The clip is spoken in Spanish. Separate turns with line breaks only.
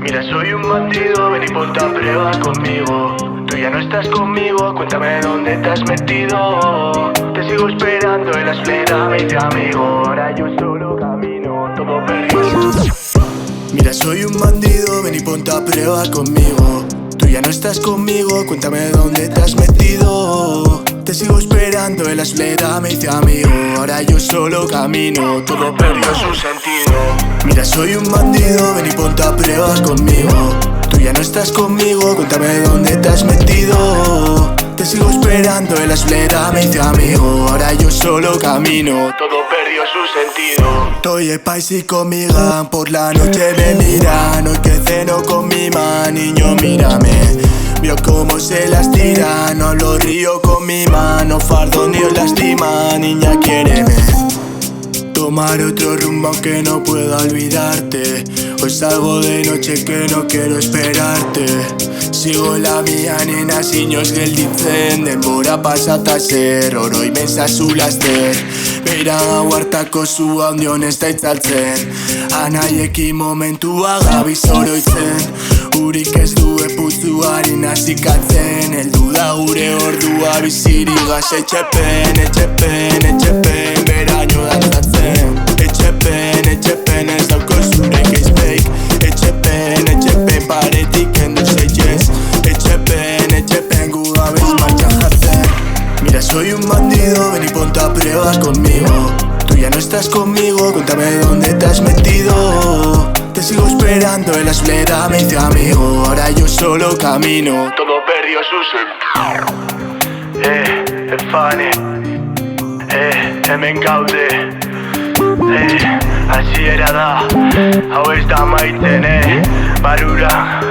Mira, soy un bandido, ven y ponte a prueba conmigo. Tú ya no estás conmigo, cuéntame dónde te has metido. Te sigo esperando en la esplenda, me hice amigo. Ahora yo solo camino, todo perdido. Mira, soy un bandido, ven y ponte a prueba conmigo. Tú ya no estás conmigo, cuéntame dónde te has metido. Te sigo esperando en la esplenda, me hice amigo. Ahora yo solo camino, todo perdió su sentido. Mira, soy un bandido, ven y ponte a prueba conmigo. Tú ya no estás conmigo, cuéntame dónde te has metido. Te sigo esperando en la esplenda, me hice amigo. Ahora yo solo camino, todo perdió su sentido. Estoy en país con mi gang, por la noche me miran. Hoy que ceno con mi man, niño mírame. Vio cómo se las tira, no lo río con mi mano. Fardo ni os lastima, niña quiéreme. Tomar otro rumbo aunque no pueda olvidarte. Hoy salgo de noche que no quiero esperarte. Sigo la mia nena signors gelditzen. Denbora pasata zer, oroi mensa zulaster. Beira guartako zu handion ez da itzaltzen. Anaiekin momentua gabiz oroitzen. Urik ez du eputzuari nazikatzen. Heldu da gure ordua bizirigaz etxepen, etxepen, etxepen. Beraino dantzatzen. Etxepen, etxepen ez dauko zure geizpeik. Etxepen, etxepen paretik endu zeiez. Etxepen, etxepen gu gabez martxan jartzen. Mira, soy un bandido, ven y ponte a prueba conmigo. Tú ya no estás conmigo, cuéntame dónde te has metido. Te sigo esperando en la esplenda, me hice amigo. Ahora yo solo camino, todo perdió su sentido. Fane, hemen gaude. Hasiera da, hau ez da maiten, barura,